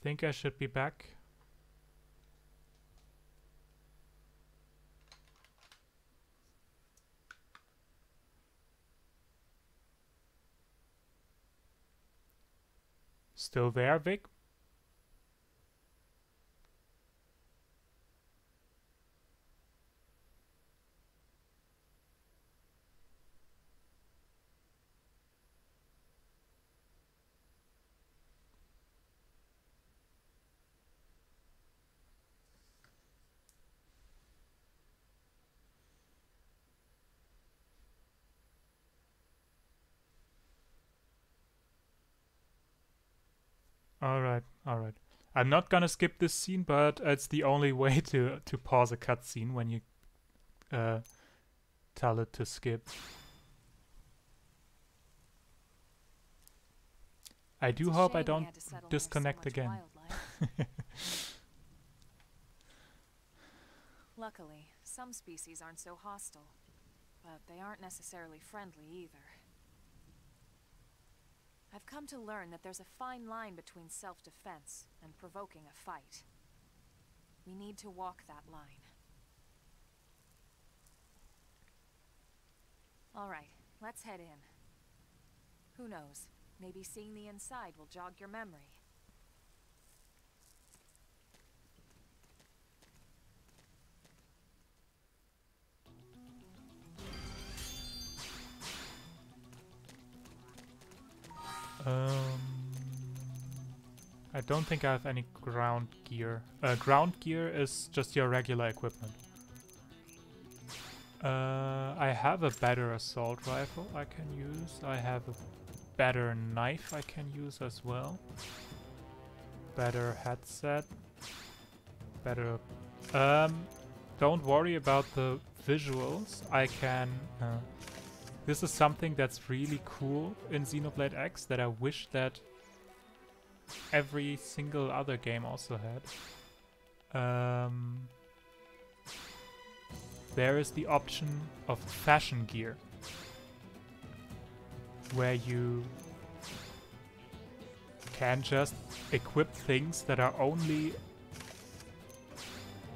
think I should be back. Still there, Vic? Alright, alright. I'm not gonna skip this scene, but it's the only way to pause a cutscene when you tell it to skip. I do hope I don't disconnect again. Luckily, some species aren't so hostile, but they aren't necessarily friendly either. I've come to learn that there's a fine line between self-defense and provoking a fight. We need to walk that line. All right, let's head in. Who knows? Maybe seeing the inside will jog your memory. I don't think I have any ground gear. Ground gear is just your regular equipment. I have a better assault rifle I can use. I have a better knife I can use as well. Better headset. Better... don't worry about the visuals. I can... this is something that's really cool in Xenoblade X that I wish that every single other game also had. There is the option of fashion gear, where you can just equip things that are only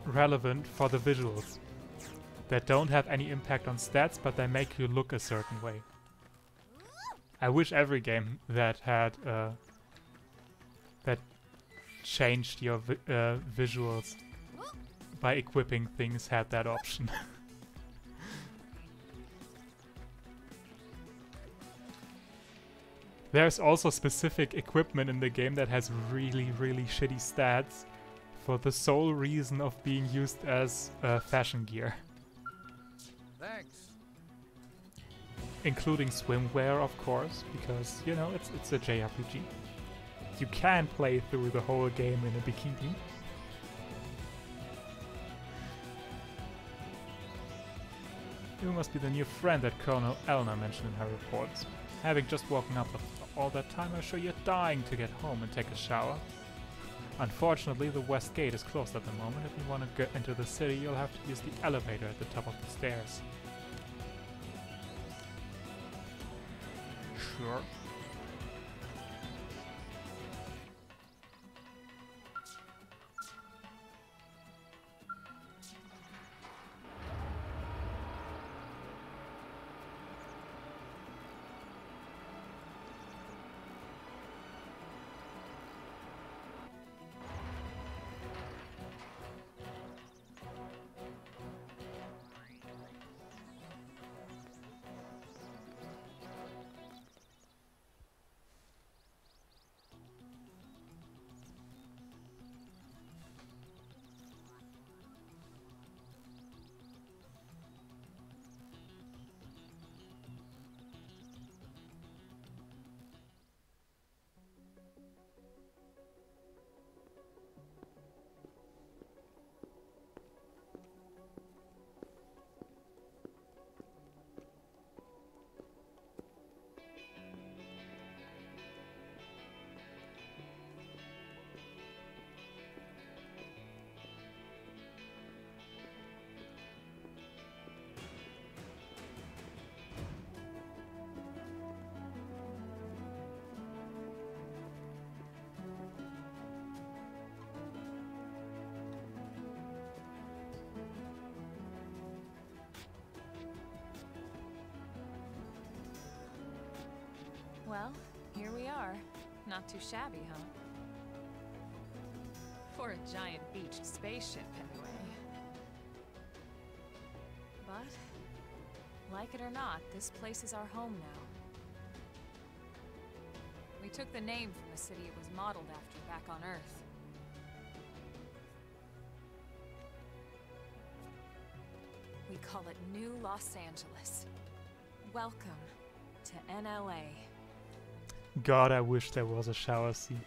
relevant for the visuals, that don't have any impact on stats, but they make you look a certain way. I wish every game that had that changed your visuals by equipping things had that option. There's also specific equipment in the game that has really, really shitty stats for the sole reason of being used as fashion gear. Thanks. Including swimwear, of course, because, you know, it's a JRPG. You can play through the whole game in a bikini. You must be the new friend that Colonel Elna mentioned in her reports. Having just woken up after all that time, I'm sure you're dying to get home and take a shower. Unfortunately, the west gate is closed at the moment. If you want to get into the city, you'll have to use the elevator at the top of the stairs. Sure. Well, here we are. Not too shabby, huh? For a giant beached spaceship, anyway. But, like it or not, this place is our home now. We took the name from the city it was modeled after back on Earth. We call it New Los Angeles. Welcome to NLA. God, I wish there was a shower scene.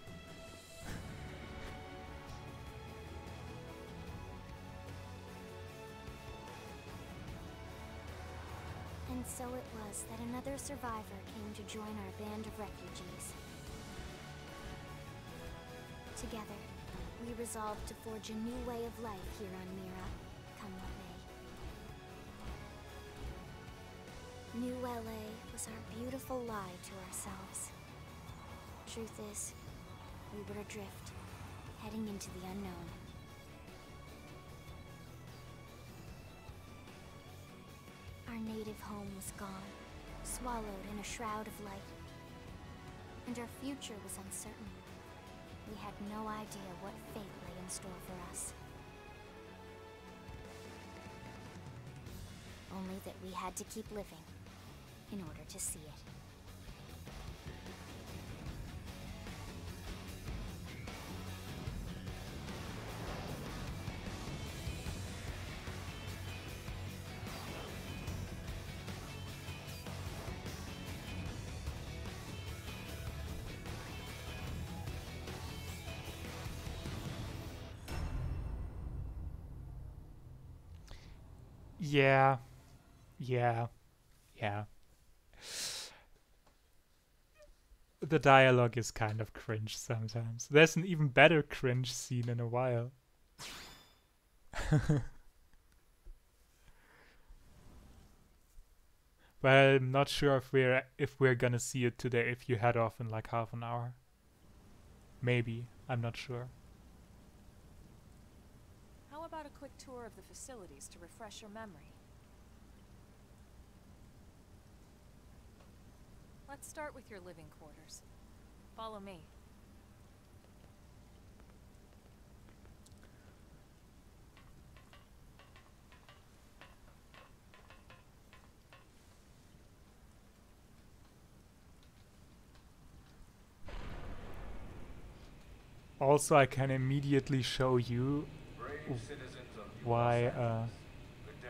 And so it was that another survivor came to join our band of refugees. Together, we resolved to forge a new way of life here on Mira, come what may. New LA was our beautiful lie to ourselves. Truth is, we were adrift, heading into the unknown. Our native home was gone, swallowed in a shroud of light. And our future was uncertain. We had no idea what fate lay in store for us. Only that we had to keep living in order to see it. Yeah. The dialogue is kind of cringe sometimes. There's an even better cringe scene in a while. But I'm not sure if we're gonna see it today if you head off in like half an hour. Maybe, I'm not sure. How about a quick tour of the facilities to refresh your memory? Let's start with your living quarters. Follow me. Also, I can immediately show you why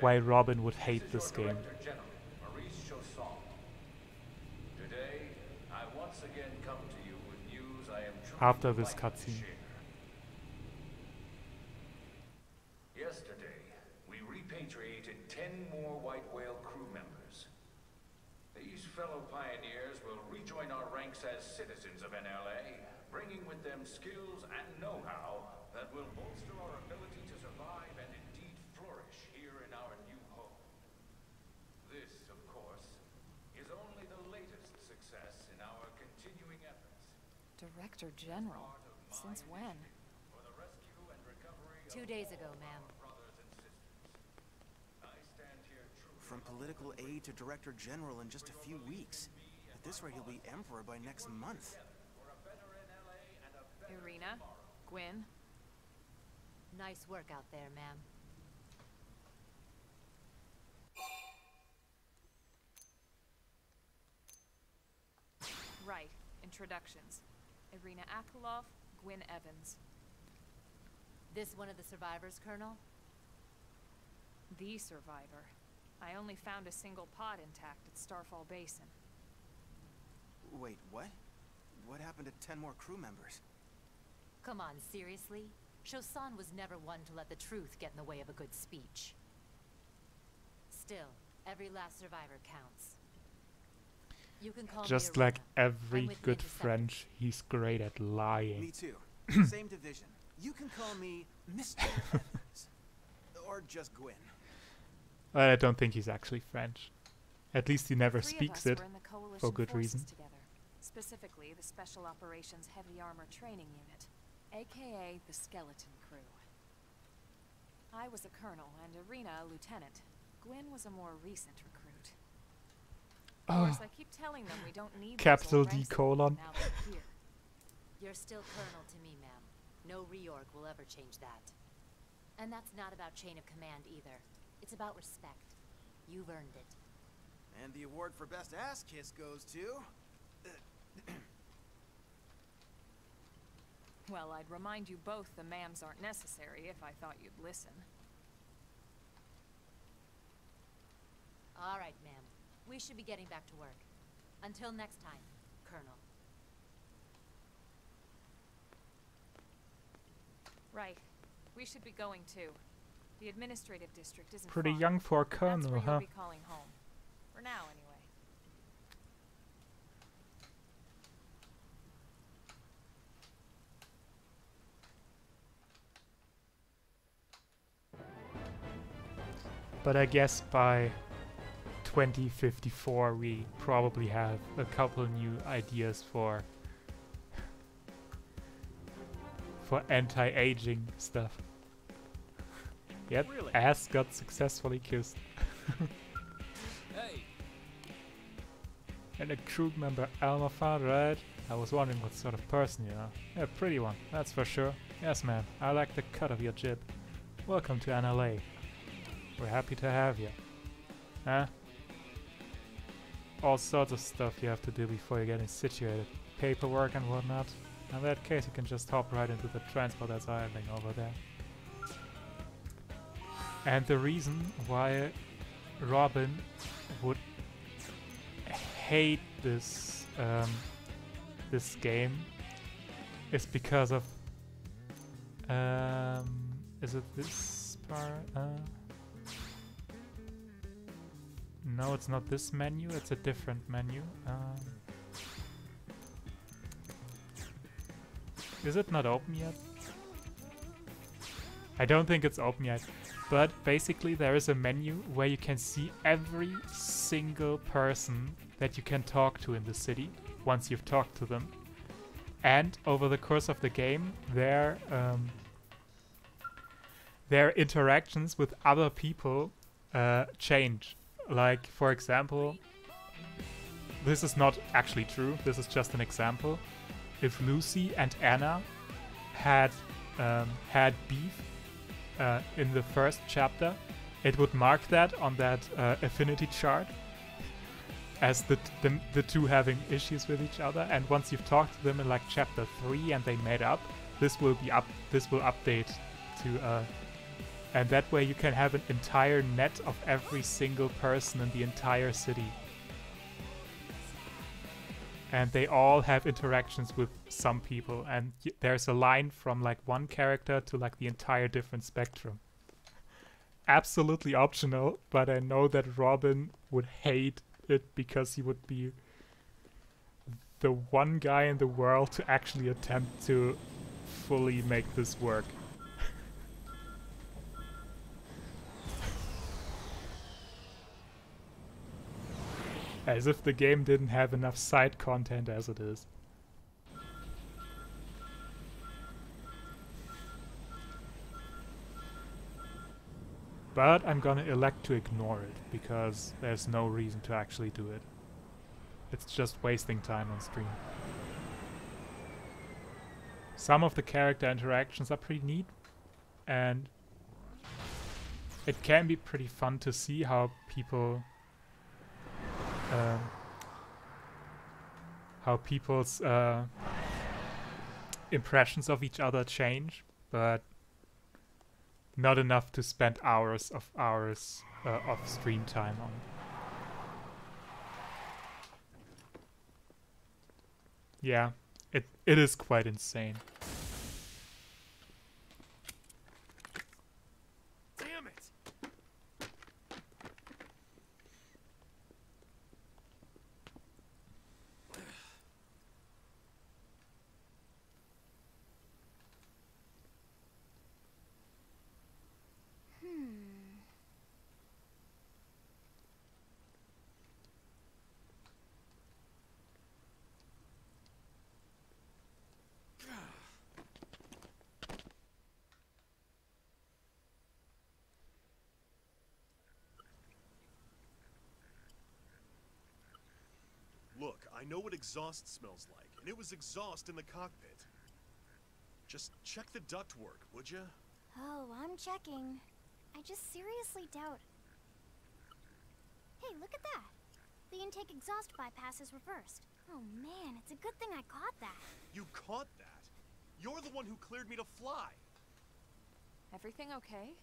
Robin would hate this game. After this cutscene. Yesterday, we repatriated 10 more White Whale crew members. These fellow pioneers will rejoin our ranks as citizens of NLA, bringing with them skills and know-how that will bolster our ability to survive and indeed flourish here in our new home. This, of course, is only the latest success in our continuing efforts. Director General? Since when? 2 days ago, ma'am. From political aide to Director General in just a few weeks. At this rate, he'll be Emperor by next month. Irina? Gwyn? Nice work out there, ma'am. Right. Introductions. Irina Akulov, Gwyn Evans. This one of the survivors, Colonel? The survivor. I only found a single pod intact at Starfall Basin. Wait, what? What happened to 10 more crew members? Come on, seriously? Shosan was never one to let the truth get in the way of a good speech. Still, every last survivor counts. You can call Just me like Arena. every I'm with good Major French, he's great at lying. Me too. Same division. You can call me Mr. Evans. Or just Gwyn. I don't think he's actually French. At least he never Three speaks of us it were in the coalition for good forces reason. Together. Specifically, the Special Operations Heavy Armor Training Unit, aka the Skeleton Crew. I was a colonel and Irina a lieutenant. Gwyn was a more recent recruit. course, I keep telling them we don't need Capital those old D ranks colon. now they're here. You're still Colonel to me, ma'am. No reorg will ever change that. And that's not about chain of command either. It's about respect. You've earned it. And the award for best ass kiss goes to... Well, I'd remind you both the ma'ams aren't necessary if I thought you'd listen. All right, ma'am. We should be getting back to work. Until next time, Colonel. Right. We should be going too. The administrative district isn't Pretty far. young for a That's colonel, where huh? you'll be calling home. For now, anyway. But I guess by 2054 we probably have a couple new ideas for anti-aging stuff. Yep, Really? ass got successfully kissed. Hey, And a crew member, Elmer found, right? I was wondering what sort of person you are. Yeah, pretty one, that's for sure. Yes, ma'am, I like the cut of your jib. Welcome to NLA. We're happy to have you. Huh? All sorts of stuff you have to do before you get situated. Paperwork and whatnot. In that case, you can just hop right into the transport that's idling over there. And the reason why Robin would hate this this game is because of is it this part? No, it's not this menu, it's a different menu. Is it not open yet? I don't think it's open yet. But basically there is a menu where you can see every single person that you can talk to in the city once you've talked to them. And over the course of the game, their interactions with other people change. Like, for example, this is not actually true, this is just an example. If Lucy and Anna had beef in the first chapter, it would mark that on that affinity chart as the two having issues with each other. And once you've talked to them in like chapter 3 and they made up, this will update to and that way you can have an entire net of every single person in the entire city. And they all have interactions with some people, and there's a line from like one character to like the entire different spectrum. Absolutely optional, but I know that Robin would hate it because he would be the one guy in the world to actually attempt to fully make this work. As if the game didn't have enough side content as it is. But I'm gonna elect to ignore it, because there's no reason to actually do it. It's just wasting time on stream. Some of the character interactions are pretty neat, and it can be pretty fun to see how people's impressions of each other change, but not enough to spend hours of stream time on. Yeah, it is quite insane. Damn it! know what exhaust smells like, and it was exhaust in the cockpit. Just check the ductwork, would ya? Oh, I'm checking. I just seriously doubt... Hey, look at that! The intake exhaust bypass is reversed. Oh man, it's a good thing I caught that. You caught that? You're the one who cleared me to fly. Everything okay?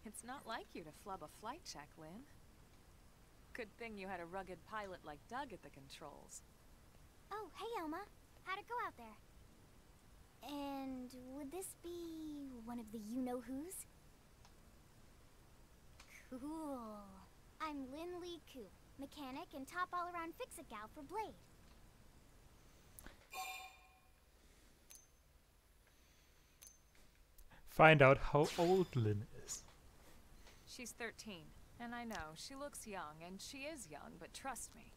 It's not like you to flub a flight check, Lynn. Good thing you had a rugged pilot like Doug at the controls. Oh, hey Elma. How'd it go out there? And would this be one of the you-know-who's? Cool. I'm Lynn Lee Koo, mechanic and top all-around fix-it gal for Blade. Find out how old Lynn is. She's 13, and I know, she looks young, and she is young, but trust me,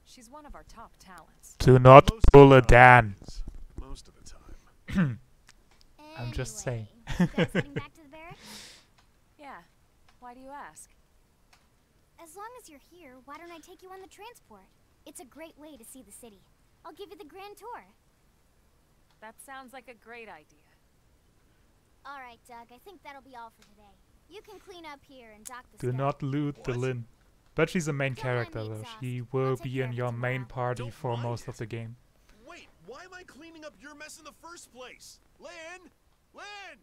she's one of our top talents. Do not Most of pull the a time Dan. it is. Most of the time. I'm just saying. You guys heading back to the barracks? Yeah, why do you ask? As long as you're here, why don't I take you on the transport? It's a great way to see the city. I'll give you the grand tour. That sounds like a great idea. Alright, Doug, I think that'll be all for today. You can clean up here and dock the Do stuff. not loot the What? Lynn. But she's a main Don't mind character the though. exhaust. She I'll will take be care in of it your main tomorrow. party Don't for mind most it. of the game. Wait, why am I cleaning up your mess in the first place? Lynn! Lynn!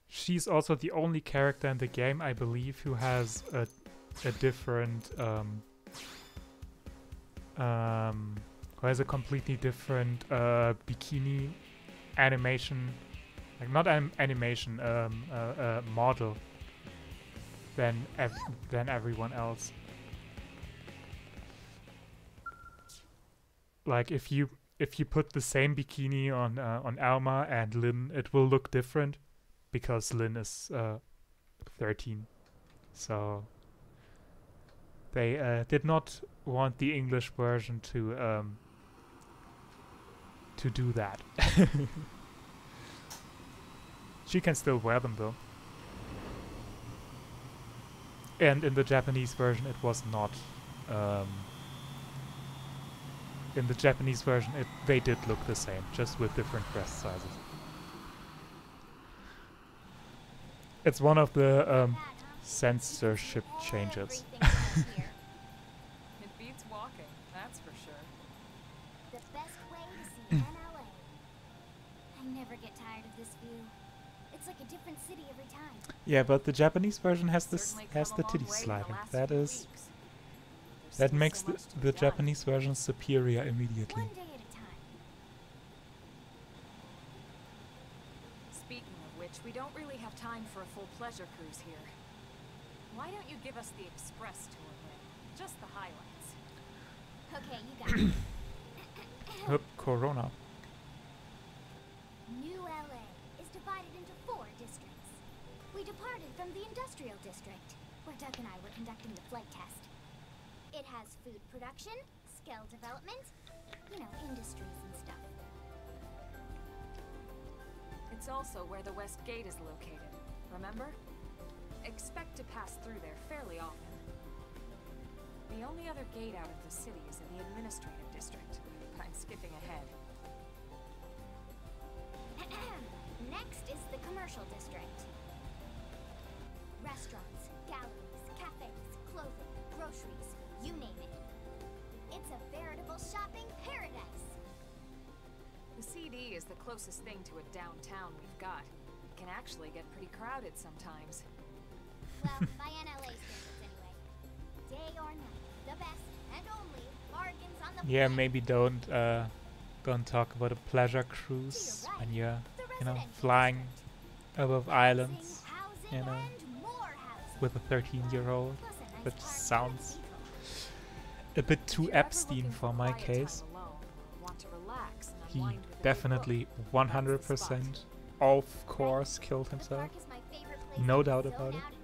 She's also the only character in the game, I believe, who has a different who has a completely different bikini animation, like not animation, model than everyone else. Like if you put the same bikini on Alma and Lynn, it will look different because Lynn is 13. So they did not want the English version to do that. She can still wear them though. And in the Japanese version it was not. In the Japanese version they did look the same, just with different breast sizes. It's one of the censorship changes. It beats walking, that's for sure. The best way to see NLA. I never get tired of this view. It's like a different city every time. Yeah, but the Japanese version has this Certainly has come the a long titty way in the slider. last That few is weeks. There's that still makes so the, much to be the done. Japanese version superior immediately. One day at a time. Speaking of which, we don't really have time for a full pleasure cruise here. Why don't you give us the express tour, Lynn? Just the highlights. Okay, you got it. Hup, Corona. New LA is divided into 4 districts. We departed from the industrial district, where Doug and I were conducting the flight test. It has food production, skill development, you know, industries and stuff. It's also where the West Gate is located, remember? Expect to pass through there fairly often. The only other gate out of the city is in the administrative district. I'm skipping ahead. Next is the commercial district. Restaurants, galleries, cafes, clothing, groceries, you name it. It's a veritable shopping paradise. The CD is the closest thing to a downtown we've got. It can actually get pretty crowded sometimes. Well, by NLA standards anyway. Day or night, the best and only bargains on the Yeah, planet. maybe don't talk about a pleasure cruise when you're, you know, flying above islands, Housing you know, and more housing. with a 13-year-old. Plus a nice That park sounds and a bit If too you're ever Epstein looking for my quiet time case. alone, or want to relax and He unwind with a good definitely book, that's the 100% spot. of course killed The himself. park is my favorite place No to doubt zone about it. out and